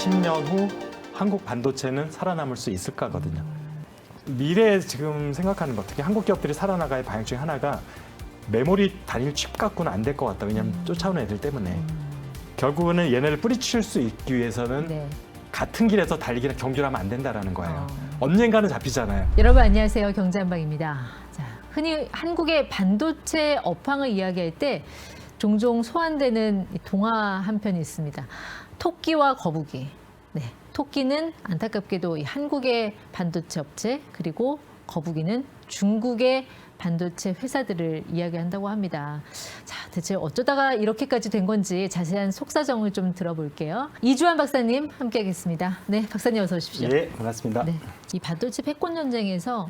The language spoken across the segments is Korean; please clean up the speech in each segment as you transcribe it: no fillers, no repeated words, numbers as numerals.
10년 후 한국 반도체는 살아남을 수 있을까거든요. 미래에 지금 생각하는 것, 특히 한국 기업들이 살아나갈 방향 중에 하나가 메모리 단일 칩 갖고는 안 될 것 같다. 왜냐하면 쫓아오는 애들 때문에. 결국은 얘네를 뿌리칠 수 있기 위해서는 네. 같은 길에서 달리기나 경주를 하면 안 된다는 거예요. 언젠가는 잡히잖아요. 여러분 안녕하세요. 경제한방입니다. 자, 흔히 한국의 반도체 업황을 이야기할 때 종종 소환되는 이 동화 한 편이 있습니다. 토끼와 거북이. 네, 토끼는 안타깝게도 이 한국의 반도체 업체, 그리고 거북이는 중국의 반도체 회사들을 이야기한다고 합니다. 자, 대체 어쩌다가 이렇게까지 된 건지 자세한 속사정을 좀 들어볼게요. 이주환 박사님 함께하겠습니다. 네, 박사님 어서 오십시오. 예, 반갑습니다. 네, 이 반도체 패권 전쟁에서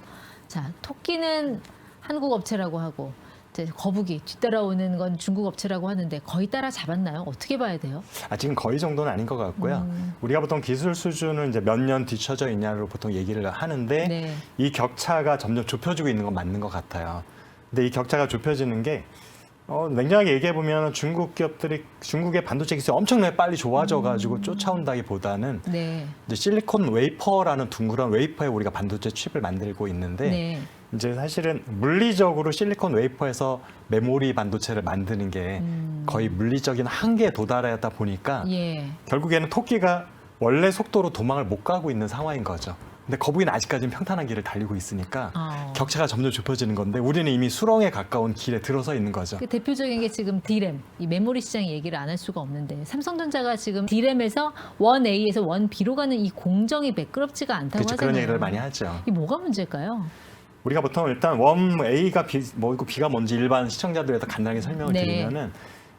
자, 토끼는 한국 업체라고 하고 이제 거북이 뒤따라오는 건 중국 업체라고 하는데 거의 따라 잡았나요? 어떻게 봐야 돼요? 지금 거의 정도는 아닌 것 같고요. 우리가 보통 기술 수준은 이제 몇 년 뒤처져 있냐로 보통 얘기를 하는데 네. 이 격차가 점점 좁혀지고 있는 건 맞는 것 같아요. 근데 이 격차가 좁혀지는 게 냉정하게 얘기해 보면 중국 기업들이 중국의 반도체 기술이 엄청나게 빨리 좋아져가지고 쫓아온다기보다는 네. 이제 실리콘 웨이퍼라는 둥그런 웨이퍼에 우리가 반도체 칩을 만들고 있는데 네. 이제 사실은 물리적으로 실리콘 웨이퍼에서 메모리 반도체를 만드는 게 거의 물리적인 한계에 도달하다 보니까 예. 결국에는 토끼가 원래 속도로 도망을 못 가고 있는 상황인 거죠. 근데 거북이는 아직까지는 평탄한 길을 달리고 있으니까 격차가 점점 좁혀지는 건데 우리는 이미 수렁에 가까운 길에 들어서 있는 거죠. 그 대표적인 게 지금 D램, 이 메모리 시장 얘기를 안 할 수가 없는데 삼성전자가 지금 D램에서 원 A에서 원 B로 가는 이 공정이 매끄럽지가 않다고 그렇죠. 하잖아요. 그런 얘기를 많이 하죠. 이게 뭐가 문제일까요? 우리가 보통 일단 원 A가 뭐고 B가 뭔지 일반 시청자들에서 간단하게 설명을 네. 드리면은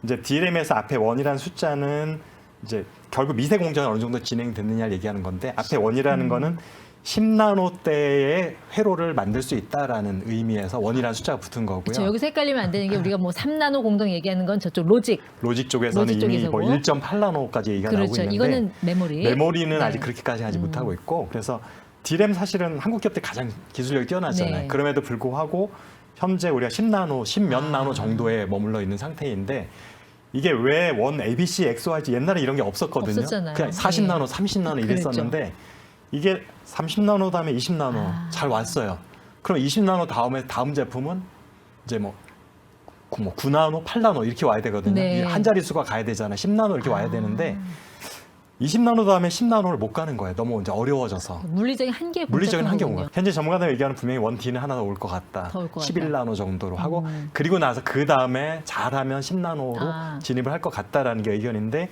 이제 D램에서 앞에 원이라는 숫자는 이제 결국 미세 공정이 어느 정도 진행됐느냐를 얘기하는 건데 앞에 원이라는 거는 10나노대의 회로를 만들 수 있다라는 의미에서 원이라는 숫자가 붙은 거고요. 그렇죠. 여기서 헷갈리면 안 되는 게 우리가 뭐 3나노 공동 얘기하는 건 저쪽 로직. 로직 쪽에서는 로직 이미 쪽에서고. 뭐 1.8나노까지 얘기가 나오고 그렇죠. 있는데 이거는 메모리. 메모리는 네. 아직 그렇게까지 하지 못하고 있고 그래서 D램 사실은 한국 기업들이 가장 기술력이 뛰어나잖아요. 네. 그럼에도 불구하고 현재 우리가 10나노, 10몇 나노 정도에 머물러 있는 상태인데 이게 왜 원 ABC, XYZ 옛날에 이런 게 없었거든요. 없었잖아요. 그냥 40나노, 30나노 그랬죠. 이랬었는데 이게 30나노 다음에 20나노 잘 왔어요. 그럼 20나노 다음에 다음 제품은 이제 뭐 9나노, 8나노 이렇게 와야 되거든요. 네. 한 자릿수가 가야 되잖아요. 10나노 이렇게 와야 되는데 20나노 다음에 10나노를 못 가는 거예요. 너무 이제 어려워져서. 물리적인 한계에 물리적인 봉착한 한계인 거군요. 거예요. 현재 전문가들 얘기하는 분명히 원 D는 하나 더 올 것 같다. 더올것 같다. 11나노 정도로 하고 그리고 나서 그 다음에 잘하면 10나노로 진입을 할 것 같다라는 게 의견인데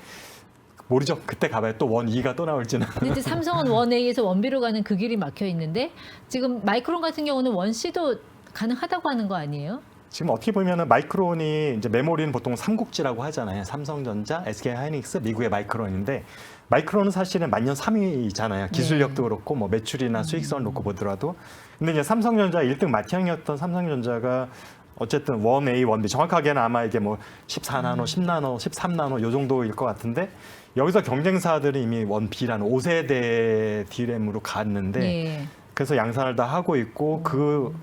모르죠. 그때 가봐야 또 원 E가 또 나올지는. 근데 이제 삼성은 원 A에서 원 B로 가는 그 길이 막혀 있는데 지금 마이크론 같은 경우는 원 C도 가능하다고 하는 거 아니에요? 지금 어떻게 보면은 마이크론이 이제 메모리는 보통 삼국지라고 하잖아요. 삼성전자, SK하이닉스, 미국의 마이크론인데 마이크론은 사실은 만년 3위잖아요. 기술력도 그렇고 뭐 매출이나 수익성을 놓고 보더라도. 근데 이제 삼성전자 1등 마티앙이었던 삼성전자가 어쨌든 원 A, 원 B 정확하게는 아마 이게 뭐 14나노, 10나노, 13나노 요 정도일 것 같은데 여기서 경쟁사들이 이미 원 B라는 5세대 D램으로 갔는데 네. 그래서 양산을 다 하고 있고 그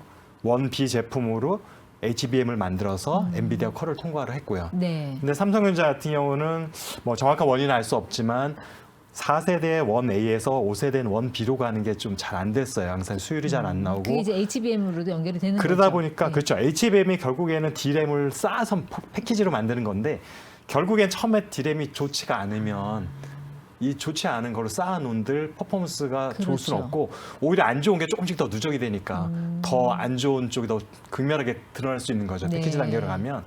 원 B 제품으로 HBM을 만들어서 엔비디아 퀄을 통과를 했고요. 네. 근데 삼성전자 같은 경우는 뭐 정확한 원인은 알 수 없지만 4세대 원 A에서 5세대는 원 B로 가는 게 좀 잘 안 됐어요. 항상 수율이 잘 안 나오고. 그게 이제 HBM으로도 연결이 되는 그러다 거죠. 보니까 네. 그렇죠. HBM이 결국에는 D램을 쌓아서 패키지로 만드는 건데 결국엔 처음에 D램이 좋지가 않으면 이 좋지 않은 걸로 쌓아놓은들 퍼포먼스가 좋을 수는 그렇죠. 없고 오히려 안 좋은 게 조금씩 더 누적이 되니까 더 안 좋은 쪽이 더 극명하게 드러날 수 있는 거죠. 네. 패키지 단계로 가면.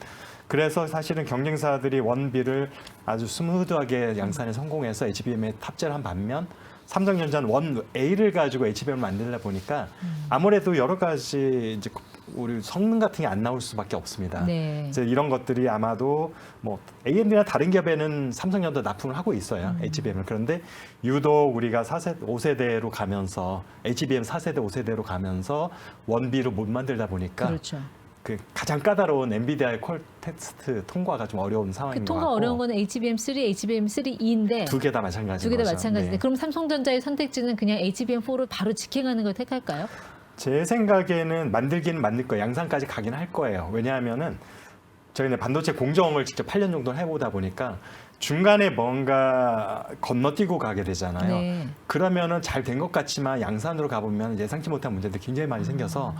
그래서 사실은 경쟁사들이 원비를 아주 스무드하게 양산에 성공해서 HBM에 탑재를 한 반면 삼성전자는 원 A를 가지고 HBM을 만들다 보니까 아무래도 여러 가지 이제 우리 성능 같은 게 안 나올 수밖에 없습니다. 네. 그래서 이런 것들이 아마도 뭐 AMD나 다른 기업에는 삼성전자 납품을 하고 있어요. HBM을. 그런데 유독 우리가 5세대로 가면서 HBM 4세대, 5세대로 가면서 원비로 못 만들다 보니까 그렇죠. 그 가장 까다로운 엔비디아의 퀄 테스트 통과가 좀 어려운 상황인 그 것 통과 같고 어려운 거는 HBM3, HBM3E인데 두 개 다 마찬가지인 두 개 다 거죠. 마찬가지인데 네. 그럼 삼성전자의 선택지는 그냥 HBM4로 바로 직행하는 걸 택할까요? 제 생각에는 만들기는 만들 거예요. 양산까지 가긴 할 거예요. 왜냐하면은 저희는 반도체 공정을 직접 8년 정도 해보다 보니까 중간에 뭔가 건너뛰고 가게 되잖아요. 네. 그러면은 잘 된 것 같지만 양산으로 가보면 예상치 못한 문제들이 굉장히 많이 생겨서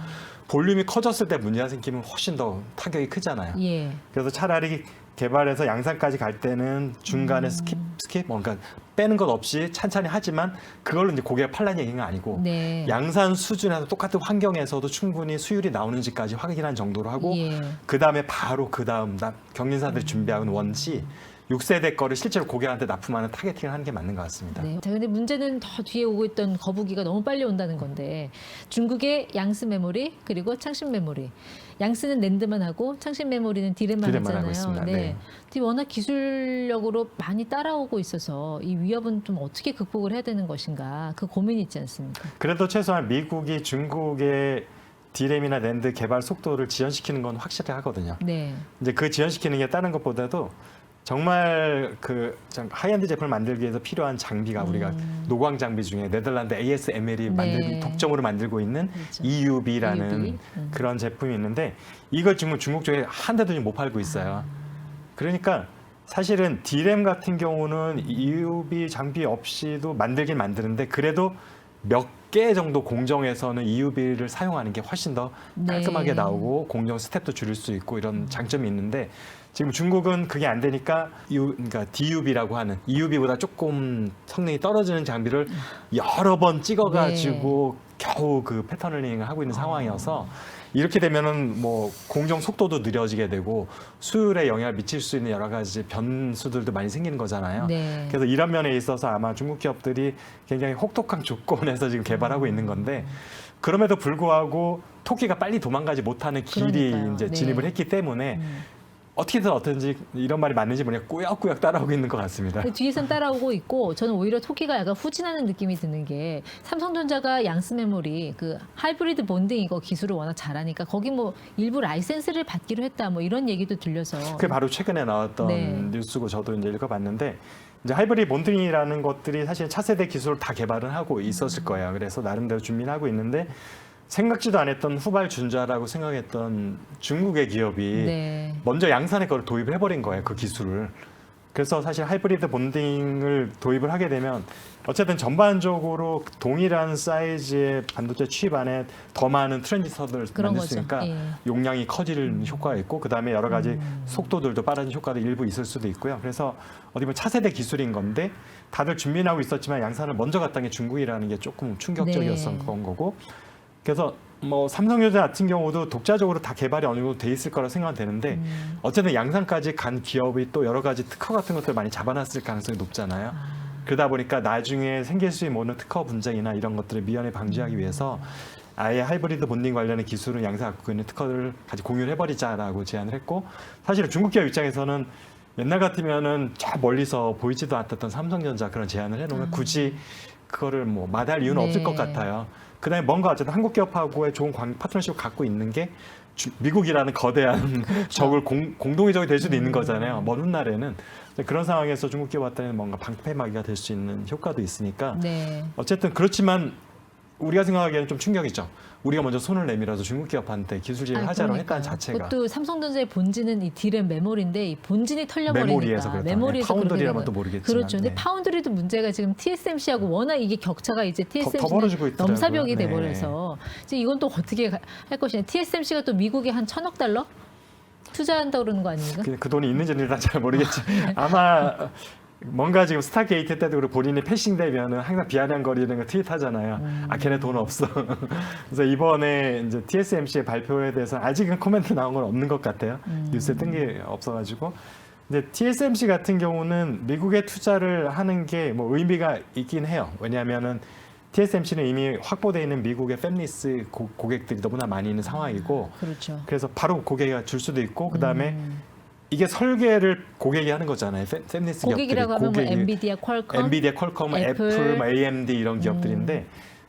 볼륨이 커졌을 때 문제가 생기면 훨씬 더 타격이 크잖아요. 예. 그래서 차라리 개발해서 양산까지 갈 때는 중간에 스킵, 뭔가 빼는 것 없이 찬찬히 하지만 그걸로 이제 고객가 팔라는 얘기가 아니고 네. 양산 수준에서 똑같은 환경에서도 충분히 수율이 나오는지까지 확인한 정도로 하고 예. 그 다음에 바로 그 다음 경린사들이 준비한 원시 6세대 거를 실제로 고객한테 납품하는 타겟팅을 하는 게 맞는 것 같습니다. 네. 자, 근데 문제는 더 뒤에 오고 있던 거북이가 너무 빨리 온다는 건데 중국의 양스 메모리 그리고 창신 메모리. 양스는 낸드만 하고 창신 메모리는 디램만 디램만 하고 하잖아요. 있습니다. 네. 근데 워낙 기술력으로 많이 따라오고 있어서 이 위협은 좀 어떻게 극복을 해야 되는 것인가 그 고민이 있지 않습니까? 그래도 최소한 미국이 중국의 디램이나 낸드 개발 속도를 지연시키는 건 확실히 하거든요. 네. 이제 그 지연시키는 게 다른 것보다도 정말 그 하이엔드 제품을 만들기 위해서 필요한 장비가 우리가 노광 장비 중에 네덜란드 ASML이 네. 독점으로 만들고 있는 그렇죠. EUB라는 EUB. 그런 제품이 있는데 이걸 지금 중국 쪽에 한 대도 못 팔고 있어요. 그러니까 사실은 D램 같은 경우는 EUB 장비 없이도 만들긴 만드는데 그래도 몇 개 정도 공정에서는 EUB를 사용하는 게 훨씬 더 깔끔하게 네. 나오고 공정 스텝도 줄일 수 있고 이런 장점이 있는데 지금 중국은 그게 안 되니까 그러니까 DUB라고 하는 EUB보다 조금 성능이 떨어지는 장비를 여러 번 찍어가지고 겨우 그 패턴러닝을 하고 있는 상황이어서 이렇게 되면은 뭐 공정 속도도 느려지게 되고 수율에 영향을 미칠 수 있는 여러 가지 변수들도 많이 생기는 거잖아요. 네. 그래서 이런 면에 있어서 아마 중국 기업들이 굉장히 혹독한 조건에서 지금 개발하고 있는 건데 그럼에도 불구하고 토끼가 빨리 도망가지 못하는 길이 그러니까요. 이제 네. 진입을 했기 때문에 어떻게든 어떤지 이런 말이 맞는지 모르겠고 꾸역꾸역 따라오고 있는 것 같습니다. 뒤에선 따라오고 있고 저는 오히려 토끼가 약간 후진하는 느낌이 드는 게 삼성전자가 양스 메모리 그 하이브리드 본딩 이거 기술을 워낙 잘하니까 거기 뭐 일부 라이센스를 받기로 했다 뭐 이런 얘기도 들려서 그게 바로 최근에 나왔던 네. 뉴스고 저도 이제 읽어봤는데 이제 하이브리드 본딩이라는 것들이 사실 차세대 기술을 다 개발을 하고 있었을 거예요. 그래서 나름대로 준비를 하고 있는데 생각지도 않았던 후발주자라고 생각했던 중국의 기업이 네. 먼저 양산에 그걸 도입을 해버린 거예요. 그 기술을. 그래서 사실 하이브리드 본딩을 도입을 하게 되면 어쨌든 전반적으로 동일한 사이즈의 반도체 칩 안에 더 많은 트랜지스터를 그런 만들 수 거죠. 있으니까 예. 용량이 커지는 효과가 있고 그다음에 여러 가지 속도들도 빠르는 효과도 일부 있을 수도 있고요. 그래서 어디 보면 차세대 기술인 건데 다들 준비는 하고 있었지만 양산을 먼저 갔다는 게 중국이라는 게 조금 충격적이었던 네. 그런 거고 그래서 뭐 삼성전자 같은 경우도 독자적으로 다 개발이 어느 정도 돼 있을 거라 생각은 되는데 어쨌든 양산까지 간 기업이 또 여러 가지 특허 같은 것들 많이 잡아놨을 가능성이 높잖아요. 그러다 보니까 나중에 생길 수 있는 특허 분쟁이나 이런 것들을 미연에 방지하기 위해서 아예 하이브리드 본딩 관련의 기술은 양사가 갖고 있는 특허를 같이 공유를 해버리자라고 제안을 했고 사실은 중국 기업 입장에서는 옛날 같으면은 저 멀리서 보이지도 않았던 삼성전자 그런 제안을 해놓으면 굳이 그거를 뭐 마다할 이유는 네. 없을 것 같아요. 그다음에 뭔가 어쨌든 한국 기업하고의 좋은 파트너십을 갖고 있는 게 미국이라는 거대한 적을 공동의 적이 될 수도 있는 거잖아요. 먼 훗날에는 그런 상황에서 중국 기업한테는 뭔가 방패막이가 될 수 있는 효과도 있으니까 네. 어쨌든 그렇지만 우리가 생각하기에는 좀 충격이죠. 우리가 먼저 손을 내밀어서 중국 기업한테 기술 제휴를 하자고 했다는 자체가. 그것도 삼성전자의 본질은 이 디램 메모리인데 이 본질이 털려버리니까 메모리에서 그렇다. 메모리에서 파운드리라면 그렇게 또 되는 모르겠지만. 그렇죠. 근데 네. 파운드리도 문제가 지금 TSMC하고 워낙 이게 격차가 이제 더 벌어지고 TSMC는 있더라고요. 넘사벽이 네. 돼버려서 이제 이건 또 어떻게 할 것이냐. TSMC가 또 미국에 한 1,000억 달러 투자한다고 그러는 거 아닙니까? 그 돈이 있는지는 일단 잘 모르겠지. 아마 뭔가 지금 스타게이트 때도 그렇고 본인이 패싱되면은 항상 비아냥거리는 거 트윗하잖아요. 아 걔네 돈 없어. 그래서 이번에 이제 TSMC의 발표에 대해서 아직은 코멘트 나온 건 없는 것 같아요. 뉴스에 뜬 게 없어가지고. 근데 TSMC 같은 경우는 미국에 투자를 하는 게 뭐 의미가 있긴 해요. 왜냐하면은 TSMC는 이미 확보되어 있는 미국의 팹리스 고객들이 너무나 많이 있는 상황이고, 그렇죠. 그래서 바로 고객이 줄 수도 있고, 그 다음에 이게 설계를 고객이 하는 거잖아요. 팹리스 고객이라고 하면 뭐 엔비디아, 퀄컴, 애플, 뭐 AMD 이런 기업들인데,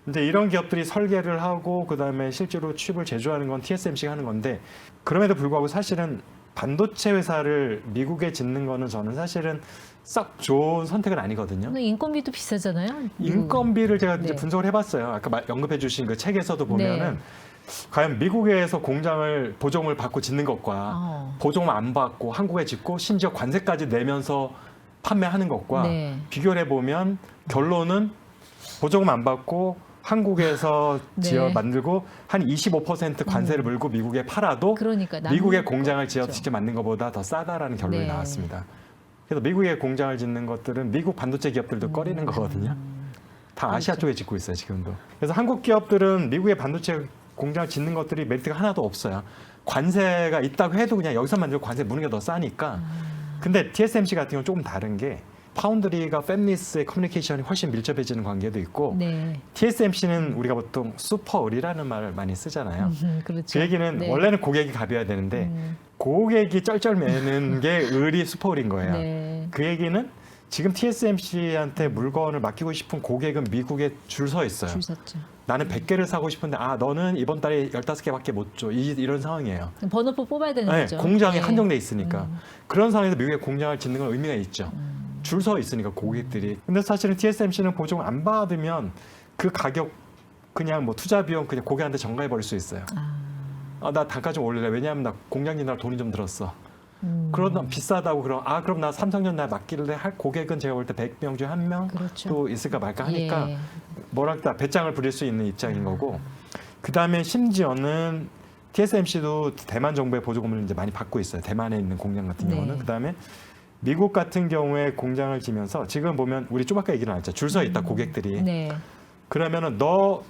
이제 이런 기업들이 설계를 하고 그 다음에 실제로 칩을 제조하는 건 TSMC가 하는 건데, 그럼에도 불구하고 사실은 반도체 회사를 미국에 짓는 거는 저는 사실은 썩 좋은 선택은 아니거든요. 근데 인건비도 비싸잖아요. 인건비를 제가 이제 네. 분석을 해봤어요. 아까 언급해 주신 그 책에서도 보면은 네. 과연 미국에서 공장을 보조금을 받고 짓는 것과 보조금 안 받고 한국에 짓고 심지어 관세까지 내면서 판매하는 것과 네. 비교를 해보면 결론은 보조금 안 받고 한국에서 네. 만들고 한 25% 관세를 물고 미국에 팔아도 그러니까 미국의 공장을 지어서 그렇죠. 직접 만든 것보다 더 싸다라는 결론이 네. 나왔습니다. 그래서 미국의 공장을 짓는 것들은 미국 반도체 기업들도 꺼리는 거거든요. 다 아시아 그렇죠. 쪽에 짓고 있어요, 지금도. 그래서 한국 기업들은 미국의 반도체 공장을 짓는 것들이 메리트가 하나도 없어요. 관세가 있다고 해도 그냥 여기서 만들고 관세 무는 게 더 싸니까. 근데 TSMC 같은 경우는 조금 다른 게 파운드리가 팹리스의 커뮤니케이션이 훨씬 밀접해지는 관계도 있고 네. TSMC는 우리가 보통 슈퍼을이라는 말을 많이 쓰잖아요. 그렇죠. 그 얘기는 네. 원래는 고객이 갑이어야 되는데 고객이 쩔쩔매는 게 을이 슈퍼을인 거예요. 네. 그 얘기는 지금 TSMC한테 물건을 맡기고 싶은 고객은 미국에 줄 서 있어요. 줄 섰죠. 나는 100개를 사고 싶은데 너는 이번 달에 15개밖에 못 줘. 이런 상황이에요. 번호표 뽑아야 되는 네, 거죠. 공장이 네. 한정돼 있으니까. 그런 상황에서 미국에 공장을 짓는 건 의미가 있죠. 줄 서 있으니까 고객들이. 근데 사실은 TSMC는 보조금 안 받으면 그 가격 그냥 뭐 투자 비용 그냥 고객한테 전가해 버릴 수 있어요. 나 단가 좀 올릴래. 왜냐하면 나 공장 짓느라 돈이 좀 들었어. 그러다 비싸다고 그럼 나 삼성전자 맡길래 할 고객은 제가 볼 때 100명 중에 1명 그렇죠. 또 있을까 말까 하니까 예. 뭐랄까 배짱을 부릴 수 있는 입장인 거고 그다음에 심지어는 TSMC도 대만 정부의 보조금을 이제 많이 받고 있어요. 대만에 있는 공장 같은 네. 경우는 그다음에 미국 같은 경우에 공장을 지면서 지금 보면 우리 좀 아까 얘기를 나눴죠. 줄 서 있다 고객들이. 네. 그러면은 너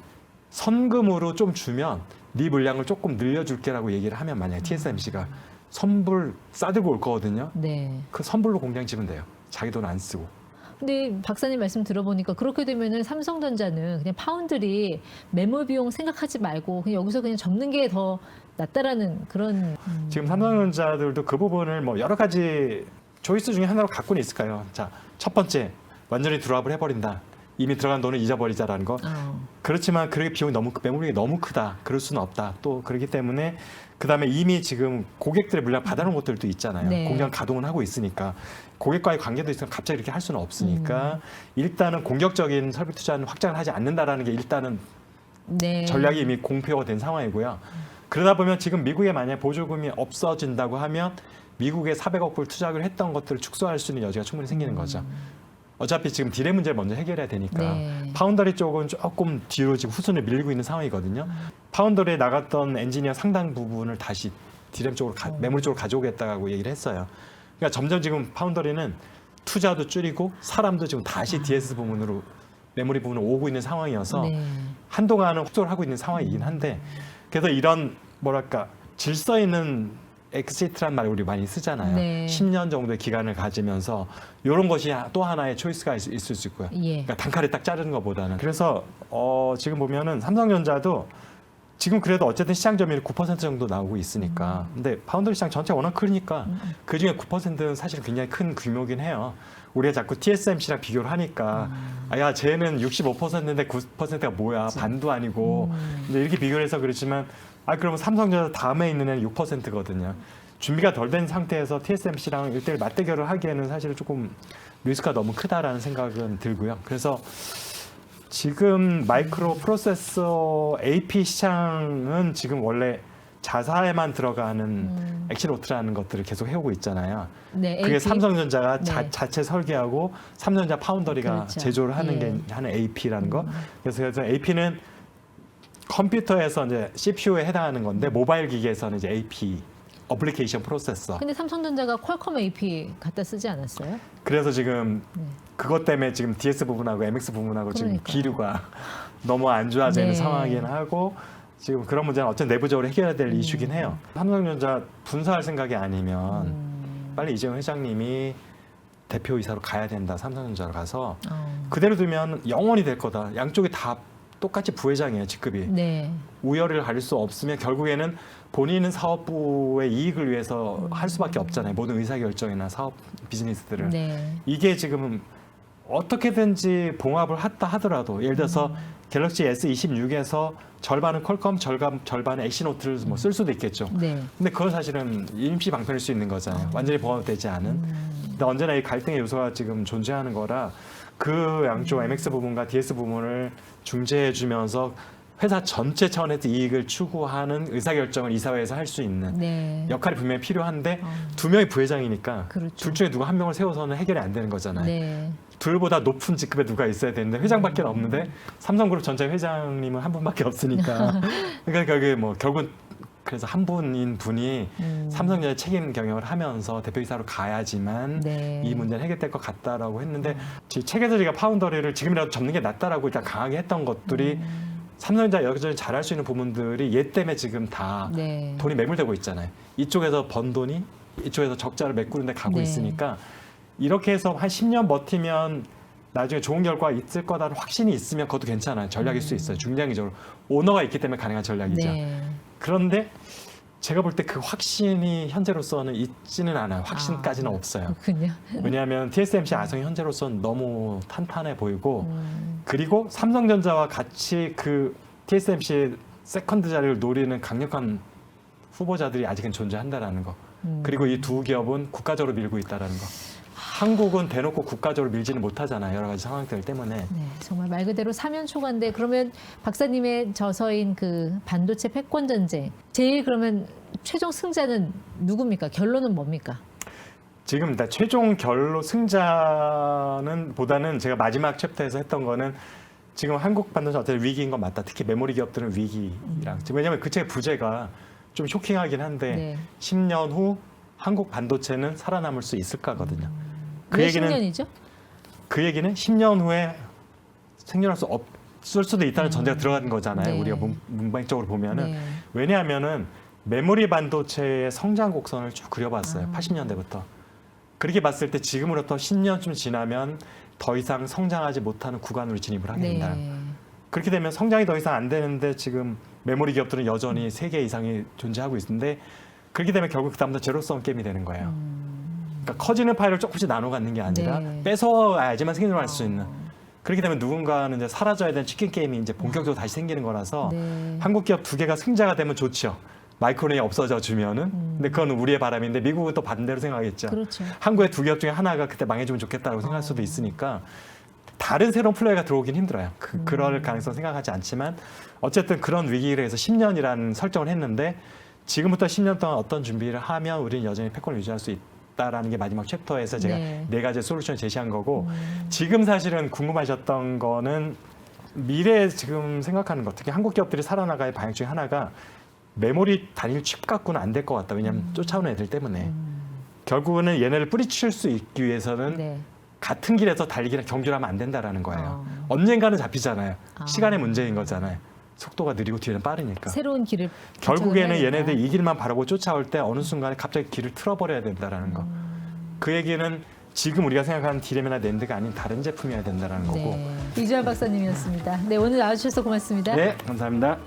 선금으로 좀 주면 네 물량을 조금 늘려줄게라고 얘기를 하면 만약에 TSMC가 선불 싸들고 올 거거든요. 네. 그 선불로 공장 지면 돼요. 자기 돈 안 쓰고. 근데 박사님 말씀 들어보니까 그렇게 되면은 삼성전자는 그냥 파운드리 매몰 비용 생각하지 말고 그냥 여기서 그냥 접는 게 더 낫다라는 그런 지금 삼성전자들도 그 부분을 뭐 여러 가지 초이스 중에 하나로 갖고는 있을까요? 자, 첫 번째 완전히 드랍을 해버린다. 이미 들어간 돈을 잊어버리자라는 거. 그렇지만 그렇게 비용이 너무 매물이 너무 크다. 그럴 수는 없다. 또 그렇기 때문에 그다음에 이미 지금 고객들의 물량 받아놓은 것들도 있잖아요. 네. 공장 가동을 하고 있으니까 고객과의 관계도 있으면 갑자기 이렇게 할 수는 없으니까 일단은 공격적인 설비 투자는 확장을 하지 않는다라는 게 일단은 네. 전략이 이미 공표가 된 상황이고요. 그러다 보면 지금 미국에 만약 보조금이 없어진다고 하면 미국에 400억 불 투자를 했던 것들을 축소할 수 있는 여지가 충분히 생기는 거죠. 어차피 지금 딜의 문제를 먼저 해결해야 되니까 네. 파운더리 쪽은 조금 뒤로 지금 후순을 밀리고 있는 상황이거든요. 파운더리에 나갔던 엔지니어 상당 부분을 다시 디램 쪽으로 메모리 쪽으로 가져오겠다고 얘기를 했어요. 그러니까 점점 지금 파운더리는 투자도 줄이고 사람도 지금 다시 DS 부문으로 메모리 부분으로 오고 있는 상황이어서 네. 한동안은 확조를 하고 있는 상황이긴 한데 그래서 이런 뭐랄까 질서 있는 엑시트란 말을 우리 많이 쓰잖아요. 네. 10년 정도의 기간을 가지면서 이런 것이 또 하나의 초이스가 있을 수 있고요. 예. 그러니까 단칼에 딱 자르는 것보다는. 그래서 지금 보면은 삼성전자도 지금 그래도 어쨌든 시장 점유율이 9% 정도 나오고 있으니까. 근데 파운드리 시장 전체가 워낙 크니까 그중에 9%는 사실 굉장히 큰 규모긴 해요. 우리가 자꾸 TSMC랑 비교를 하니까 야 쟤는 65%인데 9%가 뭐야 반도 아니고 이제 이렇게 비교를 해서 그렇지만 그러면 삼성전자 다음에 있는 애는 6%거든요. 준비가 덜 된 상태에서 TSMC랑 1대1 맞대결을 하기에는 사실 조금 리스크가 너무 크다라는 생각은 들고요. 그래서 지금 마이크로 프로세서 AP 시장은 지금 원래 자사에만 들어가는 엑시노트라는 것들을 계속 해오고 있잖아요. 네. 그게 AP? 삼성전자가 네. 자체 설계하고 삼성전자 파운더리가 그렇죠. 제조를 하는 예. 게 하는 AP라는 거. 그래서 AP는 컴퓨터에서 이제 CPU에 해당하는 건데 모바일 기기에서는 이제 AP 어플리케이션 프로세서. 근데 삼성전자가 퀄컴 AP 갖다 쓰지 않았어요? 그래서 지금 네. 그것 때문에 지금 DS 부분하고 MX 부분하고 지금 그러니까요. 기류가 너무 안 좋아져 있는 네. 상황이긴 하고 지금 그런 문제는 어쨌든 내부적으로 해결해야 될 이슈긴 해요. 삼성전자 분사할 생각이 아니면 빨리 이재용 회장님이 대표이사로 가야 된다. 삼성전자로 가서 그대로 두면 영원히 될 거다. 양쪽이 다 똑같이 부회장이에요. 직급이. 네. 우열을 가릴 수 없으면 결국에는 본인은 사업부의 이익을 위해서 할 수밖에 없잖아요. 모든 의사결정이나 사업 비즈니스들을. 네. 이게 지금 어떻게든지 봉합을 했다 하더라도 예를 들어서 갤럭시 S26에서 절반은 퀄컴, 절반은 엑시노트를 뭐 쓸 수도 있겠죠. 네. 근데 그건 사실은 임시 방편일 수 있는 거잖아요. 완전히 봉합되지 않은. 근데 언제나 이 갈등의 요소가 지금 존재하는 거라 그 양쪽 MX 부분과 DS 부분을 중재해주면서 회사 전체 차원에서 이익을 추구하는 의사결정을 이사회에서 할 수 있는 네. 역할이 분명히 필요한데 두 명이 부회장이니까 그렇죠. 둘 중에 누가 한 명을 세워서는 해결이 안 되는 거잖아요. 네. 둘보다 높은 직급에 누가 있어야 되는데 회장밖에 없는데 삼성그룹 전체 회장님은 한 분밖에 없으니까 그러니까 그게 뭐 결국 그래서 한 분인 분이 삼성전자 책임 경영을 하면서 대표이사로 가야지만 네. 이 문제는 해결될 것 같다라고 했는데 책에서리가 파운더리를 지금이라도 접는 게 낫다라고 일단 강하게 했던 것들이 삼성전자 여전히 잘할 수 있는 부분들이 얘 때문에 지금 다 네. 돈이 매몰되고 있잖아요. 이쪽에서 번 돈이 이쪽에서 적자를 메꾸는 데 가고 네. 있으니까 이렇게 해서 한 10년 버티면 나중에 좋은 결과가 있을 거다는 확신이 있으면 그것도 괜찮아요. 전략일 수 있어요. 중장기적으로. 오너가 있기 때문에 가능한 전략이죠. 네. 그런데 제가 볼 때 그 확신이 현재로서는 있지는 않아요. 확신까지는 없어요. 그렇군요. 왜냐하면 TSMC 아성이 현재로서는 너무 탄탄해 보이고 그리고 삼성전자와 같이 그 TSMC 세컨드 자리를 노리는 강력한 후보자들이 아직은 존재한다라는 거. 그리고 이 두 기업은 국가적으로 밀고 있다라는 거. 한국은 대놓고 국가적으로 밀지는 못하잖아요. 여러 가지 상황들 때문에. 네, 정말 말 그대로 사면초가인데 그러면 박사님의 저서인 그 반도체 패권 전쟁 제일 그러면 최종 승자는 누굽니까? 결론은 뭡니까? 지금 일단 최종 결로 승자는 보다는 제가 마지막 챕터에서 했던 거는 지금 한국 반도체 어떤 위기인 건 맞다. 특히 메모리 기업들은 위기랑. 왜냐하면 그 책의 부제가 좀 쇼킹하긴 한데 네. 10년 후 한국 반도체는 살아남을 수 있을까거든요. 그 왜 얘기는 10년이죠? 그 얘기는 10년 후에 생존할 수 없을 수도 있다는 전제가 들어간 거잖아요. 네. 우리가 문맥적으로 보면은 네. 왜냐하면은 메모리 반도체의 성장 곡선을 쭉 그려봤어요. 80년대부터. 그렇게 봤을 때 지금으로부터 10년쯤 지나면 더 이상 성장하지 못하는 구간으로 진입을 하게 된다. 네. 그렇게 되면 성장이 더 이상 안 되는데 지금 메모리 기업들은 여전히 3개 이상이 존재하고 있는데 그렇게 되면 결국 그다음부터 제로섬 게임이 되는 거예요. 그러니까 커지는 파일을 조금씩 나눠 갖는 게 아니라 네. 뺏어야지만 생존할 수 있는. 그렇게 되면 누군가는 이제 사라져야 되는 치킨 게임이 이제 본격적으로 다시 생기는 거라서 네. 한국 기업 두 개가 승자가 되면 좋죠. 마이크론이 없어져 주면은. 근데 그건 우리의 바람인데 미국은 또 반대로 생각하겠죠. 그렇죠. 한국의 두 기업 중에 하나가 그때 망해주면 좋겠다고 생각할 수도 있으니까 다른 새로운 플레이가 들어오긴 힘들어요. 그럴 가능성 생각하지 않지만 어쨌든 그런 위기를 해서 10년이라는 설정을 했는데 지금부터 10년 동안 어떤 준비를 하면 우리는 여전히 패권을 유지할 수 있다라는 게 마지막 챕터에서 제가 네. 네 가지 솔루션을 제시한 거고 지금 사실은 궁금하셨던 거는 미래에 지금 생각하는 것 특히 한국 기업들이 살아나갈 방향 중에 하나가 메모리 단일 칩 갖고는 안 될 것 같다. 왜냐하면 쫓아오는 애들 때문에. 결국은 얘네를 뿌리칠 수 있기 위해서는 네. 같은 길에서 달리기랑 경주를 하면 안 된다라는 거예요. 언젠가는 잡히잖아요. 시간의 문제인 거잖아요. 속도가 느리고 뒤에는 빠르니까. 새로운 길을 결국에는 개척을 해야 얘네들 된다. 이 길만 바라고 쫓아올 때 어느 순간에 갑자기 길을 틀어버려야 된다라는 거. 그 얘기는 지금 우리가 생각하는 디램이나 낸드가 아닌 다른 제품이어야 된다는 거고. 네. 이주환 박사님이었습니다. 네, 오늘 나와주셔서 고맙습니다. 네, 감사합니다.